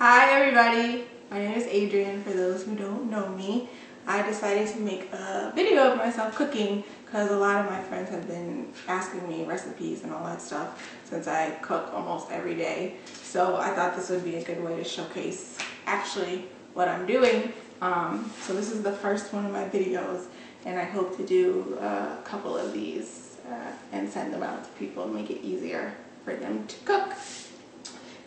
Hi everybody, my name is Adrienne. For those who don't know me, I decided to make a video of myself cooking because a lot of my friends have been asking me recipes and all that stuff since I cook almost every day. So I thought this would be a good way to showcase actually what I'm doing. So this is the first one of my videos, and I hope to do a couple of these and send them out to people and make it easier for them to cook.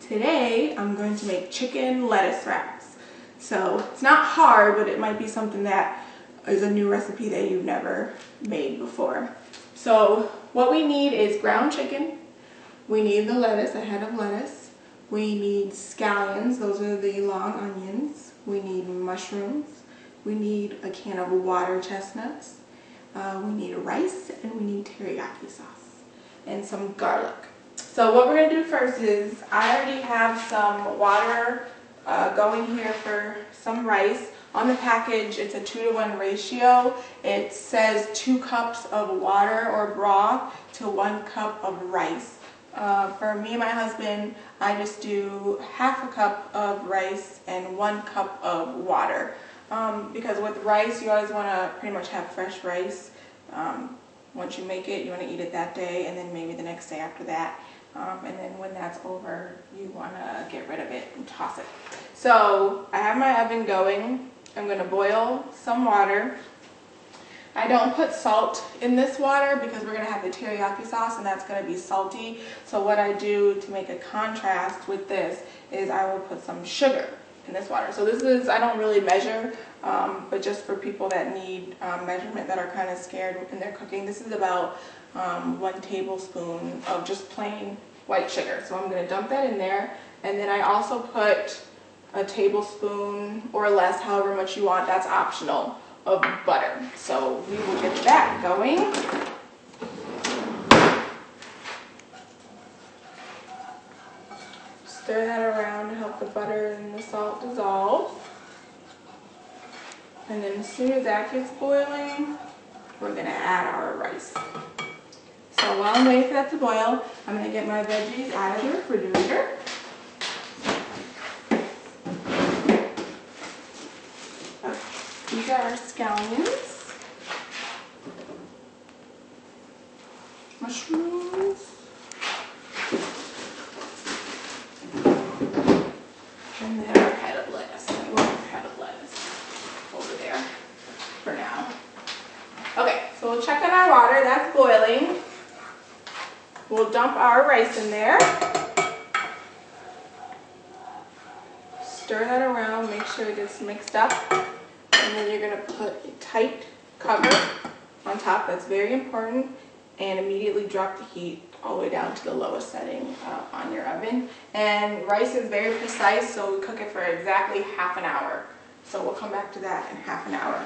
Today, I'm going to make chicken lettuce wraps. So it's not hard, but it might be something that is a new recipe that you've never made before. So what we need is ground chicken. We need the lettuce, a head of lettuce. We need scallions, those are the long onions. We need mushrooms. We need a can of water chestnuts. We need rice, and we need teriyaki sauce and some garlic. So what we're going to do first is, I already have some water going here for some rice. On the package, it's a 2-to-1 ratio. It says 2 cups of water or broth to 1 cup of rice. For me and my husband, I just do half a cup of rice and 1 cup of water. Because with rice, you always want to pretty much have fresh rice. Once you make it, you want to eat it that day, and then maybe the next day after that. And then when that's over, you want to get rid of it and toss it. So I have my oven going. I'm going to boil some water. I don't put salt in this water because we're going to have the teriyaki sauce, and that's going to be salty. So what I do to make a contrast with this is I will put some sugar in this water. So this is, I don't really measure, but just for people that need measurement, that are kind of scared in their cooking, this is about 1 tablespoon of just plain white sugar. So I'm going to dump that in there, and then I also put a tablespoon or less, however much you want, that's optional, of butter. So we will get that going. Stir that around to help the butter and the salt dissolve. And then as soon as that gets boiling, we're going to add our rice. So while I'm waiting for that to boil, I'm going to get my veggies out of the refrigerator. These are our scallions, mushrooms, and then our head of lettuce. I want our head of lettuce over there for now. Okay, so we'll check on our water. That's boiling. We'll dump our rice in there. Stir that around, make sure it gets mixed up. And then you're going to put a tight cover on top. That's very important. And immediately drop the heat all the way down to the lowest setting on your oven. And rice is very precise, so we cook it for exactly half an hour. So we'll come back to that in half an hour.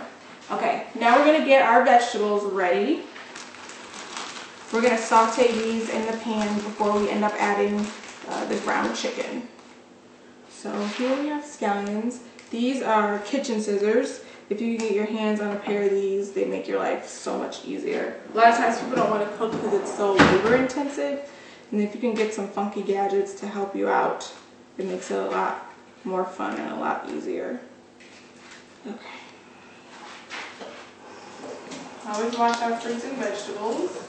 Okay, now we're going to get our vegetables ready. We're going to saute these in the pan before we end up adding the ground chicken. So here we have scallions. These are kitchen scissors. If you can get your hands on a pair of these, they make your life so much easier. A lot of times people don't want to cook because it's so labor intensive. And if you can get some funky gadgets to help you out, it makes it a lot more fun and a lot easier. Okay. Always wash our fruits and vegetables.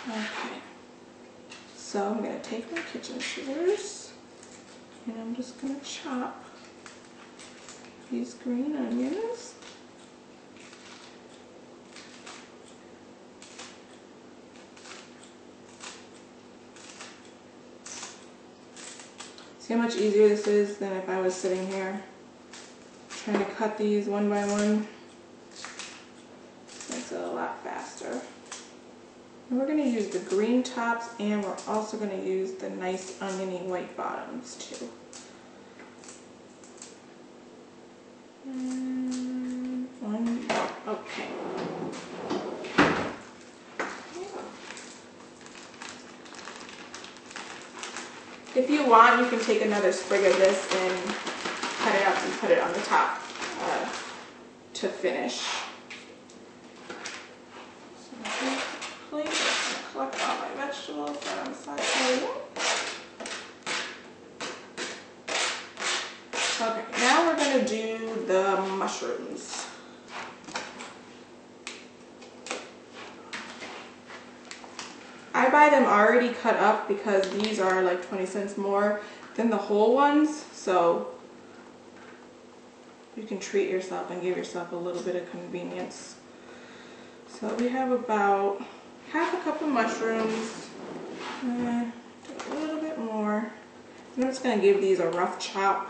Okay. So I'm going to take my kitchen scissors, and I'm just going to chop these green onions. See how much easier this is than if I was sitting here trying to cut these one by one. Makes it a lot faster. And we're going to use the green tops, and we're also going to use the nice oniony white bottoms too. And one, okay. If you want, you can take another sprig of this and cut it up and put it on the top to finish. So I'm going to plate, collect all my vegetables that I'm sauteing. mushrooms. I buy them already cut up because these are like 20 cents more than the whole ones, so you can treat yourself and give yourself a little bit of convenience. So we have about half a cup of mushrooms, a little bit more. I'm just going to give these a rough chop.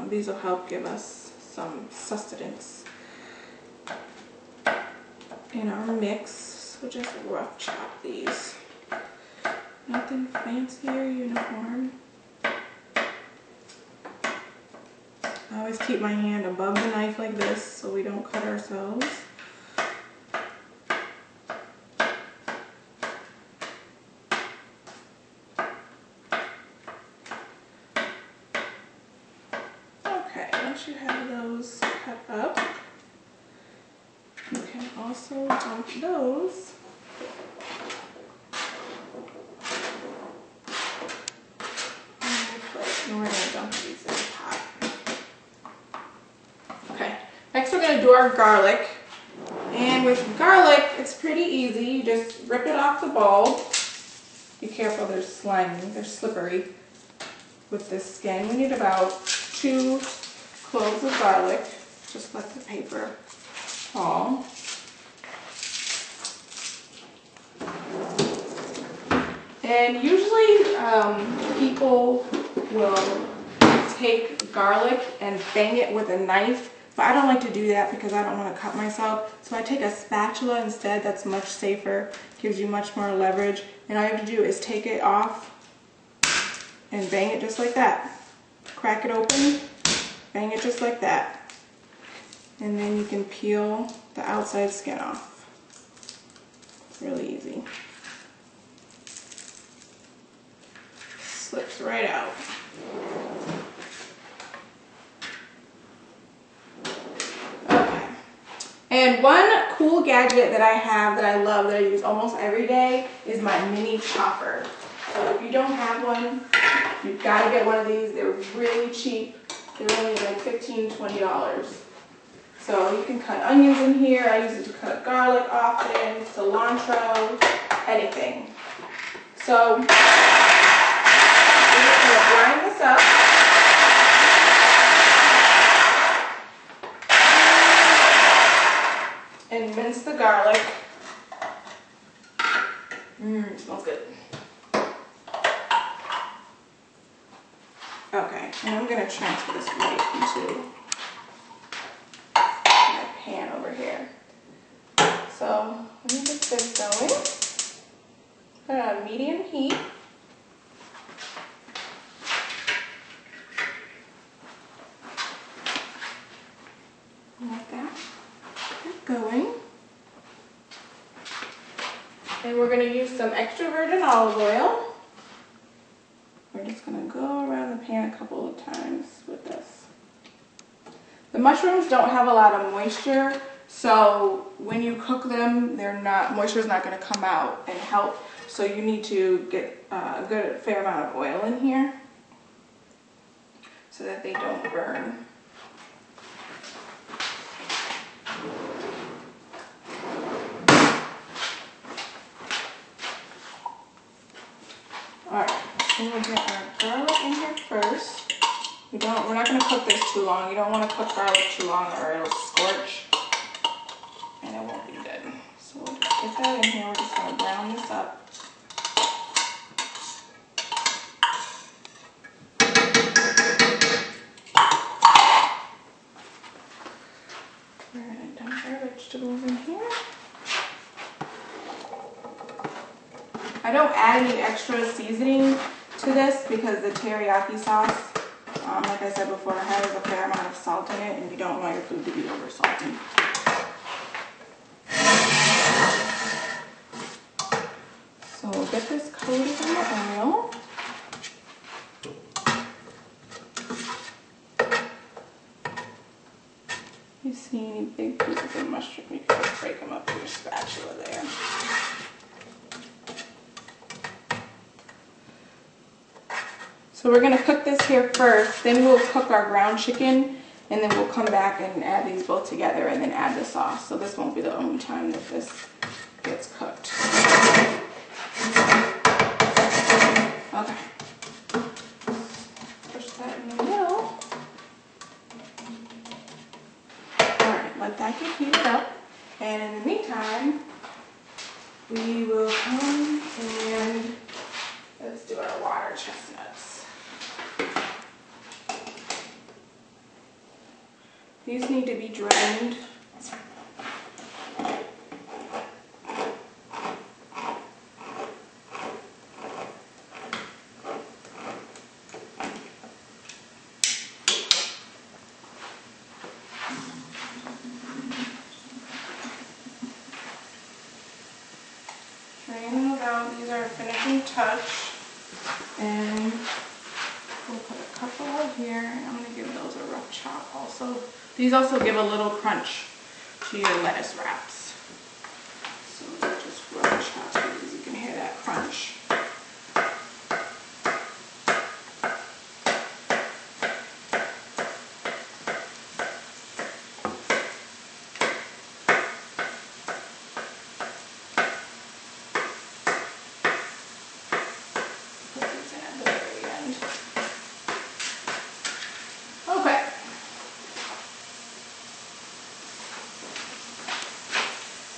These will help give us some sustenance in our mix. So just rough chop these. Nothing fancy or uniform. I always keep my hand above the knife like this so we don't cut ourselves. Okay, once you have those cut up, you can also dump those on your plate. And we're going to dump these in the pot. Okay, next we're going to do our garlic. And with garlic, it's pretty easy. You just rip it off the bulb. Be careful, they're slimy, they're slippery with this skin. We need about 2 cloves of garlic. Just let the paper fall. And usually people will take garlic and bang it with a knife, but I don't like to do that because I don't want to cut myself. So I take a spatula instead. That's much safer, gives you much more leverage. And all you have to do is take it off and bang it just like that. Crack it open, bang it just like that. And then you can peel the outside skin off. It's really easy. Slips right out. Okay. And one cool gadget that I have that I love, that I use almost every day, is my mini chopper. So if you don't have one, you've got to get one of these. They're really cheap. They're only like $15, $20. So you can cut onions in here. I use it to cut garlic often, cilantro, anything. So we're just going to grind this up. And mince the garlic. It smells good. Okay, and I'm going to transfer this right into my pan over here. So let me get this going. Put it on medium heat. Like that. Get going. And we're going to use some extra virgin olive oil. We're just going to go around the pan a couple of times with this. The mushrooms don't have a lot of moisture, so when you cook them, moisture is not going to come out and help. So you need to get a fair amount of oil in here so that they don't burn. Alright, so we'll get our garlic in here first. We're not going to cook this too long. You don't want to cook garlic too long or it'll scorch and it won't be good. So we'll just get that in here. We're just going to brown this up. We're going to dump our vegetables in here. I don't add any extra seasoning to this because the teriyaki sauce, like I said before, has a fair amount of salt in it and you don't want your food to be over salty. So we'll get this coated in the oil. If you see any big pieces of mushroom, you can just break them up with your spatula there. So we're going to cook this here first, then we'll cook our ground chicken, and then we'll come back and add these both together and then add the sauce. So this won't be the only time that this gets cooked. Okay. Push that in the middle. Alright, let that get heated up. And in the meantime, we will come and let's do our water chestnuts. These need to be drained. Drain those out. These are a finishing touch. And we'll put a couple out here. And I'm going to give those a rough chop also. These also give a little crunch to your lettuce wraps. So just rough chop these. You can hear that crunch.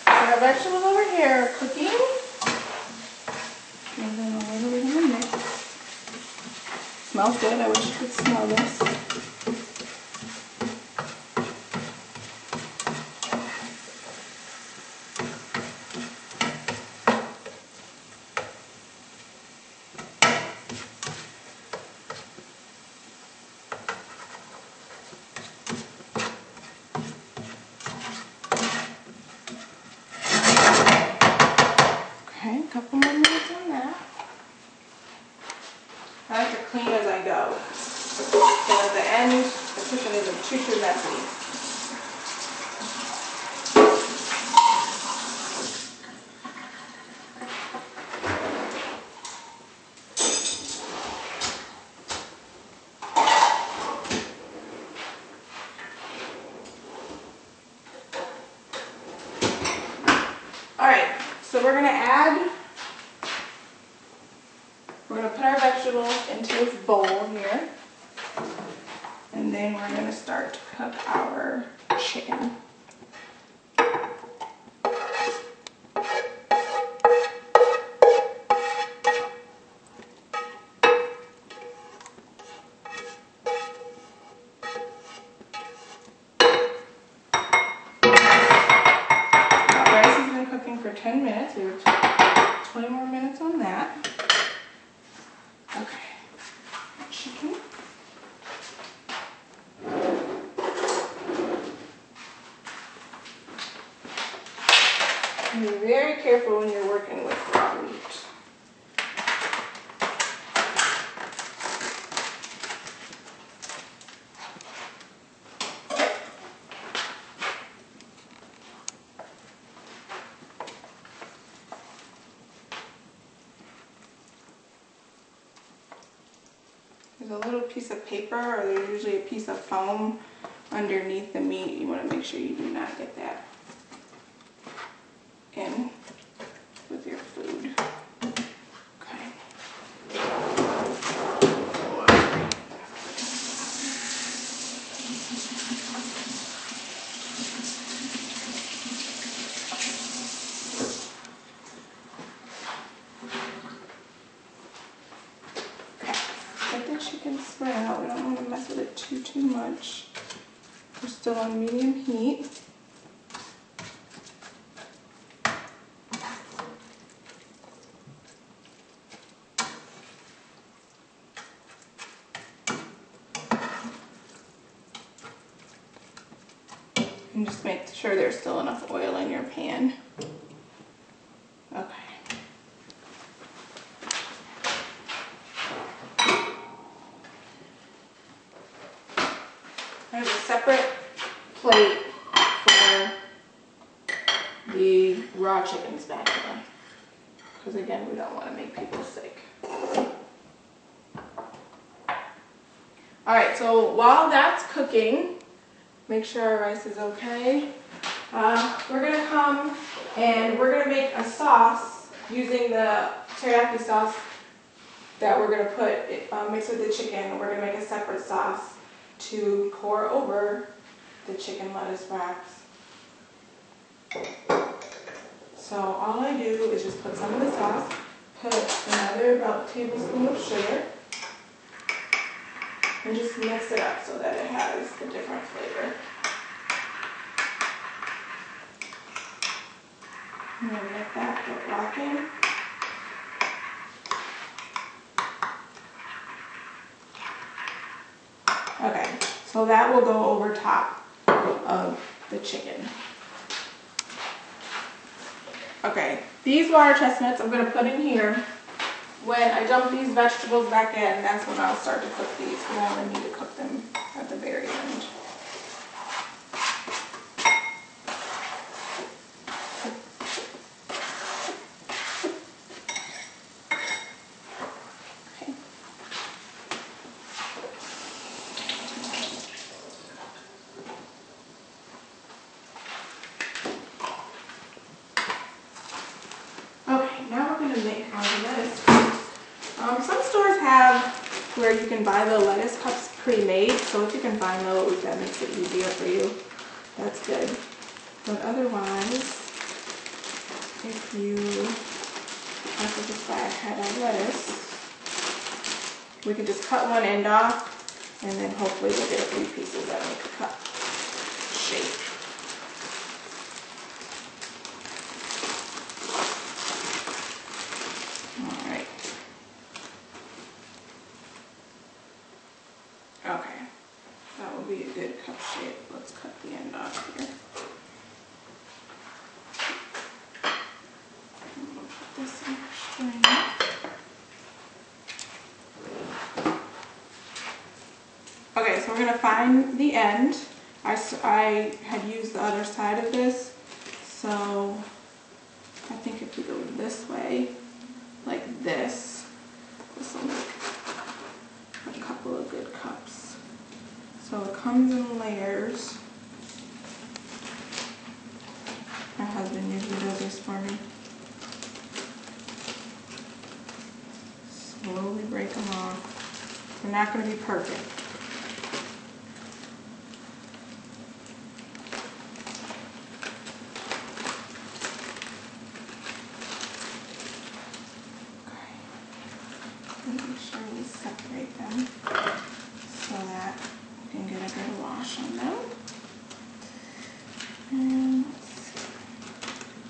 Our vegetables over here are cooking. And then a little bit in the mix. Smells good. I wish you could smell this. Okay, a couple more minutes on that. I like to clean as I go. So at the end, the kitchen isn't too messy. Alright, so we're going to put our vegetables into this bowl here. And then we're going to start to cook our chicken. For 10 minutes. We have 20 more minutes on that. Okay. Chicken. And be very careful when you're working with raw meat. There's a little piece of paper, or there's usually a piece of foam underneath the meat. You want to make sure you do not get that in with your food. Okay. Let the chicken spread out. We don't want to mess with it too much. We're still on medium heat. And just make sure there's still enough oil in your pan. Okay. There's a separate plate for the raw chicken spatula, because again, we don't want to make people sick. All right, so while that's cooking, Make sure our rice is okay. We're gonna come and we're gonna make a sauce using the teriyaki sauce that we're gonna put mixed with the chicken. We're gonna make a separate sauce to pour over the chicken lettuce wraps. So all I do is just put some of the sauce, put another about a tablespoon of sugar, and just mix it up so that it has a different flavor. I'm gonna let that get rocking. Okay, so that will go over top of the chicken. Okay, these water chestnuts I'm gonna put in here. When I dump these vegetables back in, that's when I'll start to cook these, because I only need to cook them at the very end. Okay, now we're gonna make our lettuce. Some stores have where you can buy the lettuce cups pre-made, so if you can find those, that makes it easier for you. That's good. But otherwise, if you have to just buy a head of lettuce, we can just cut one end off, and then hopefully we'll get a few pieces that make a cup shape. Okay, that will be a good cup shape. Let's cut the end off here. I'm gonna put this in our string. Okay, so we're gonna find the end. I had used the other side of this, so I think if we go this way, like this will make a couple of good cups. So it comes in layers. My husband usually does this for me. Slowly break them off. They're not going to be perfect. Making sure we separate them so that we can get a good wash on them. And let's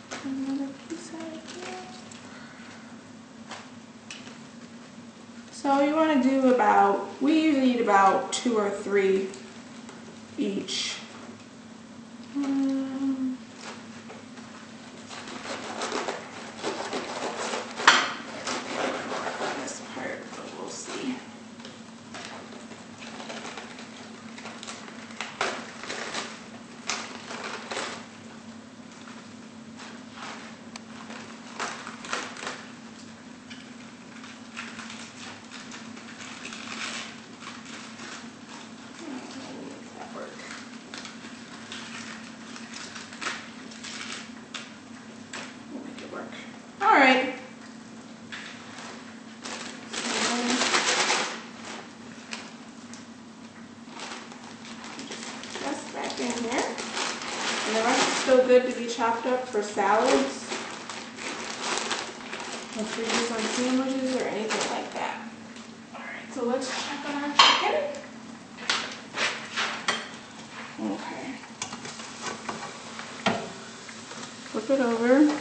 put another piece out here. So you want to do about, we usually eat about 2 or 3 each. Alright. Just back in here. And the rest is still good to be chopped up for salads. Or for use on sandwiches or anything like that. Alright, so let's check on our chicken. Okay. Flip it over.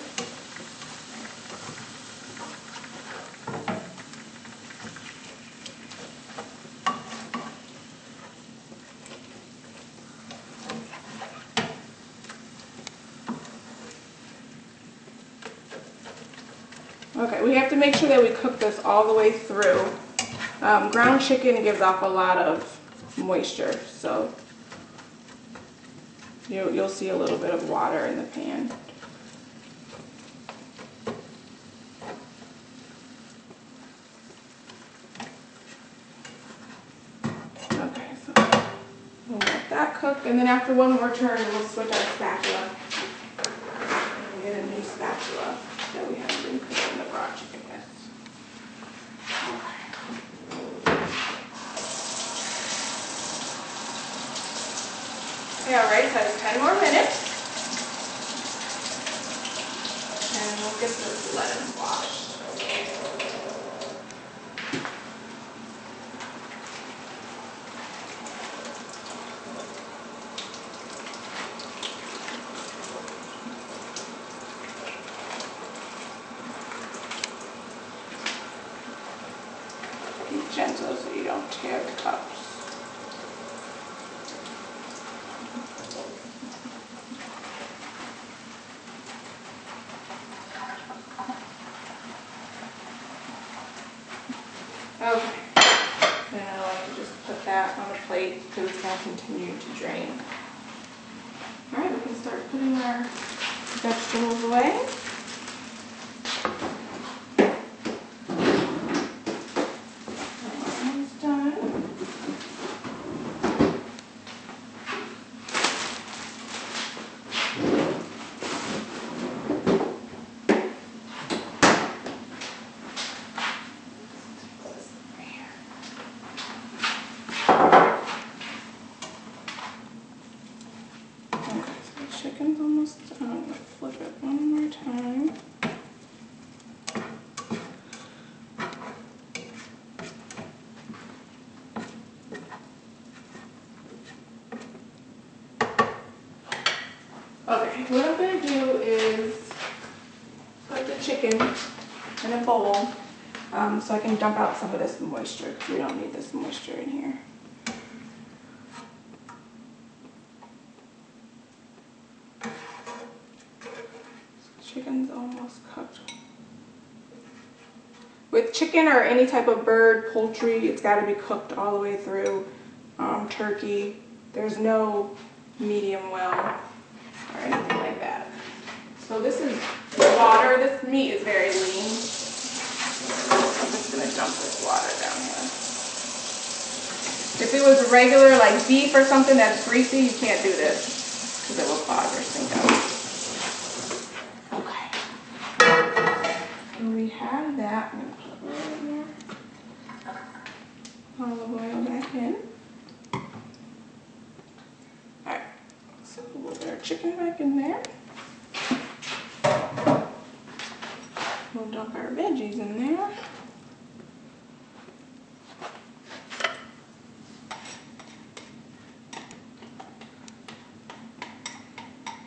Okay, we have to make sure that we cook this all the way through. Ground chicken gives off a lot of moisture, so you'll see a little bit of water in the pan. Okay, so we'll let that cook, and then after one more turn, we'll switch our spatula and get a new spatula that we haven't been cooking the raw chicken with. Okay, alright, so it's 10 more minutes. And we'll get this lettuce washed. Be gentle so you don't tear the cups. Okay, then I like to just put that on a plate because it's going to continue to drain. Alright, we can start putting our vegetables away. Almost done. Chicken's almost done. I'm gonna flip it one more time. Okay, what I'm gonna do is put the chicken in a bowl so I can dump out some of this moisture because we don't need this moisture in here. Chicken's almost cooked. With chicken or any type of bird, poultry, it's got to be cooked all the way through. Turkey, there's no medium well or anything like that. So this is water. This meat is very lean. I'm just going to dump this water down here. If it was regular like beef or something that's greasy, you can't do this because it will clog your sink out. We have that. I'm going to put a little more olive oil back in. Alright, so we'll put our chicken back in there. We'll dump our veggies in there.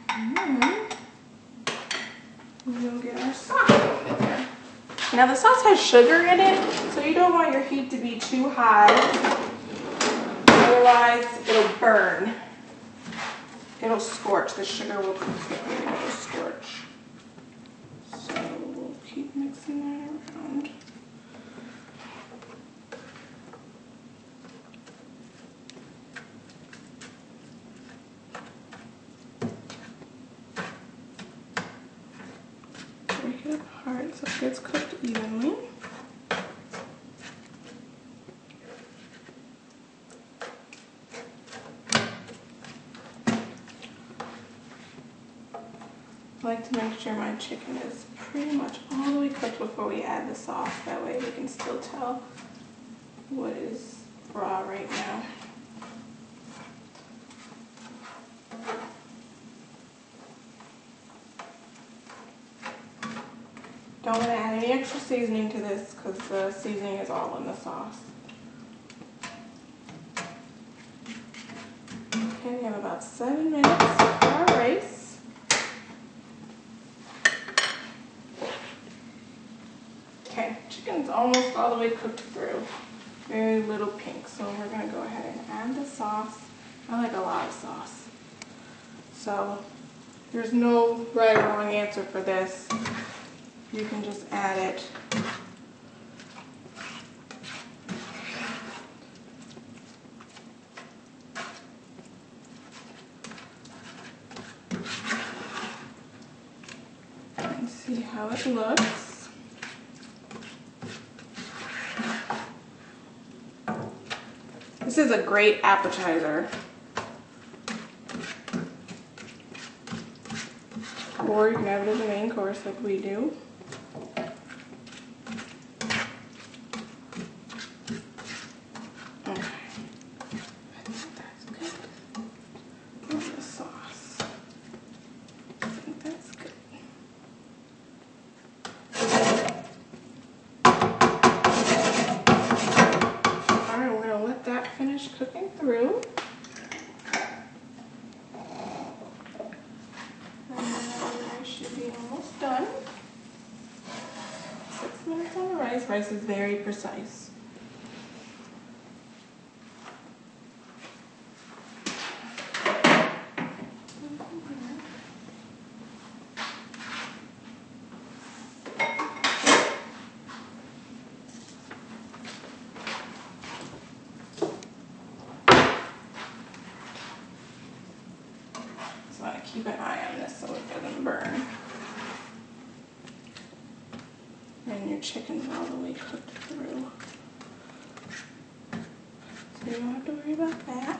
And then we'll get our sauce in there. Now the sauce has sugar in it, so you don't want your heat to be too high, otherwise it'll burn. It'll scorch, the sugar will cook quickly and it'll scorch. So we'll keep mixing that around. Break it apart so it gets cooked evenly. I like to make sure my chicken is pretty much all the way cooked before we add the sauce. That way we can still tell what is raw right now. Don't want to add any extra seasoning to this because the seasoning is all in the sauce. Okay, we have about 7 minutes for our rice. Okay, chicken's almost all the way cooked through. Very little pink, so we're going to go ahead and add the sauce. I like a lot of sauce. So there's no right or wrong answer for this. You can just add it. And see how it looks. This is a great appetizer. or you can have it as a main course like we do. Okay. I think that's good. Where's the sauce? I think that's good. Alright, we're going to let that finish cooking through. Should be almost done. 6 minutes on the rice. Rice is very precise. So I keep an eye on this so it doesn't burn. And your chicken's all the way cooked through. So you don't have to worry about that.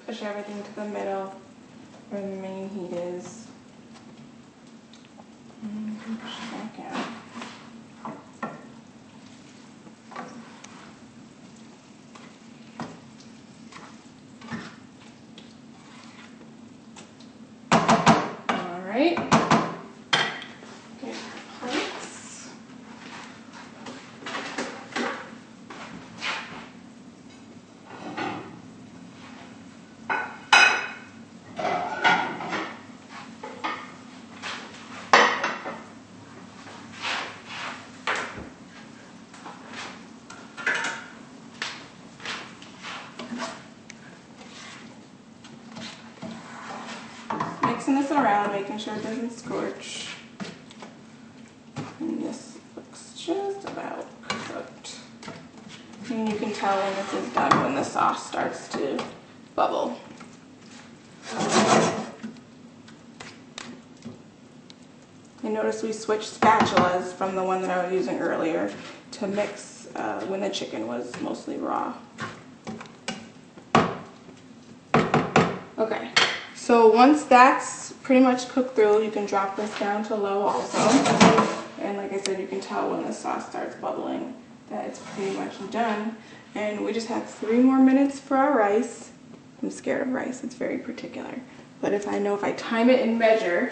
Push everything to the middle where the main heat is. And push back out. Alright. Get our plates. Mixing this around, making sure it doesn't scorch. And this looks just about cooked. And you can tell when this is done when the sauce starts to bubble. And notice we switched spatulas from the one that I was using earlier to mix when the chicken was mostly raw. Okay. So once that's pretty much cooked through, you can drop this down to low also. And like I said, you can tell when the sauce starts bubbling that it's pretty much done. And we just have 3 more minutes for our rice. I'm scared of rice, it's very particular. But if I time it and measure,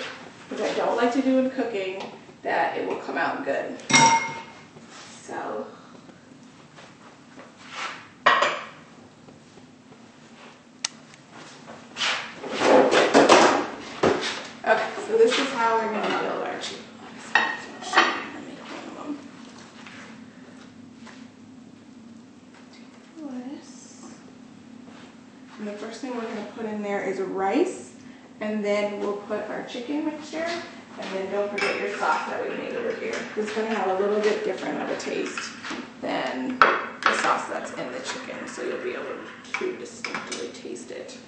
which I don't like to do in cooking, that it will come out good. So. Okay, so this is how we're going to build our chicken. And the first thing we're going to put in there is rice, and then we'll put our chicken mixture, and then don't forget your sauce that we made over here. It's going to have a little bit different of a taste than the sauce that's in the chicken, so you'll be able to distinctly taste it.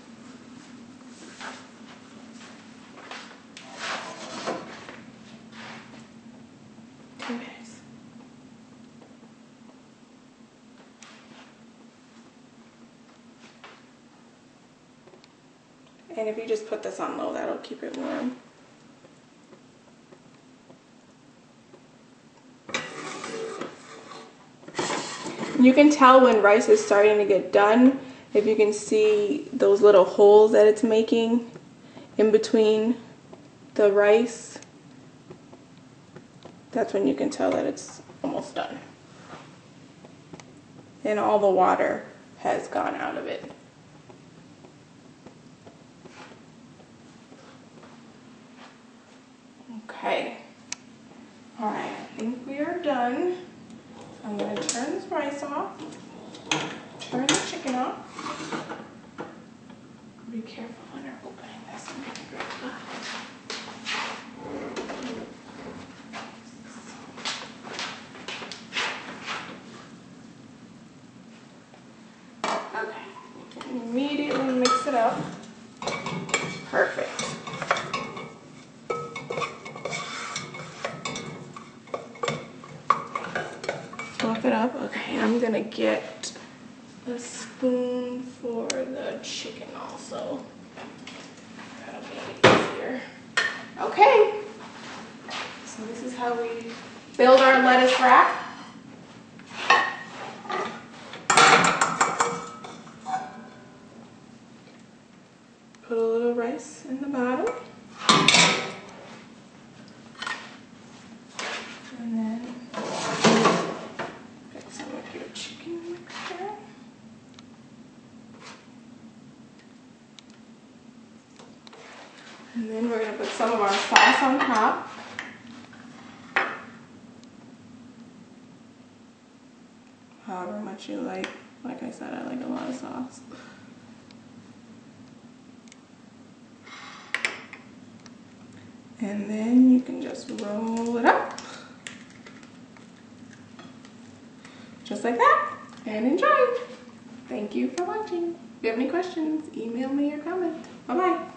And if you just put this on low, that'll keep it warm. You can tell when rice is starting to get done if you can see those little holes that it's making in between the rice. That's when you can tell that it's almost done. And all the water has gone out of it. Okay. Alright, I think we are done. I'm gonna turn this rice off, turn the chicken off. Be careful when you're opening this. Okay, immediately mix it up. Perfect. Fluff it up. Okay, I'm gonna get a spoon for the chicken also. That'll be easier. Okay, so this is how we build our lettuce wrap. Put a little rice in the bottom. And then get some of your chicken mixture. And then we're gonna put some of our sauce on top. However much you like. Like I said, I like a lot of sauce. And then you can just roll it up. Just like that. And enjoy. Thank you for watching. If you have any questions, email me or comment. Bye-bye.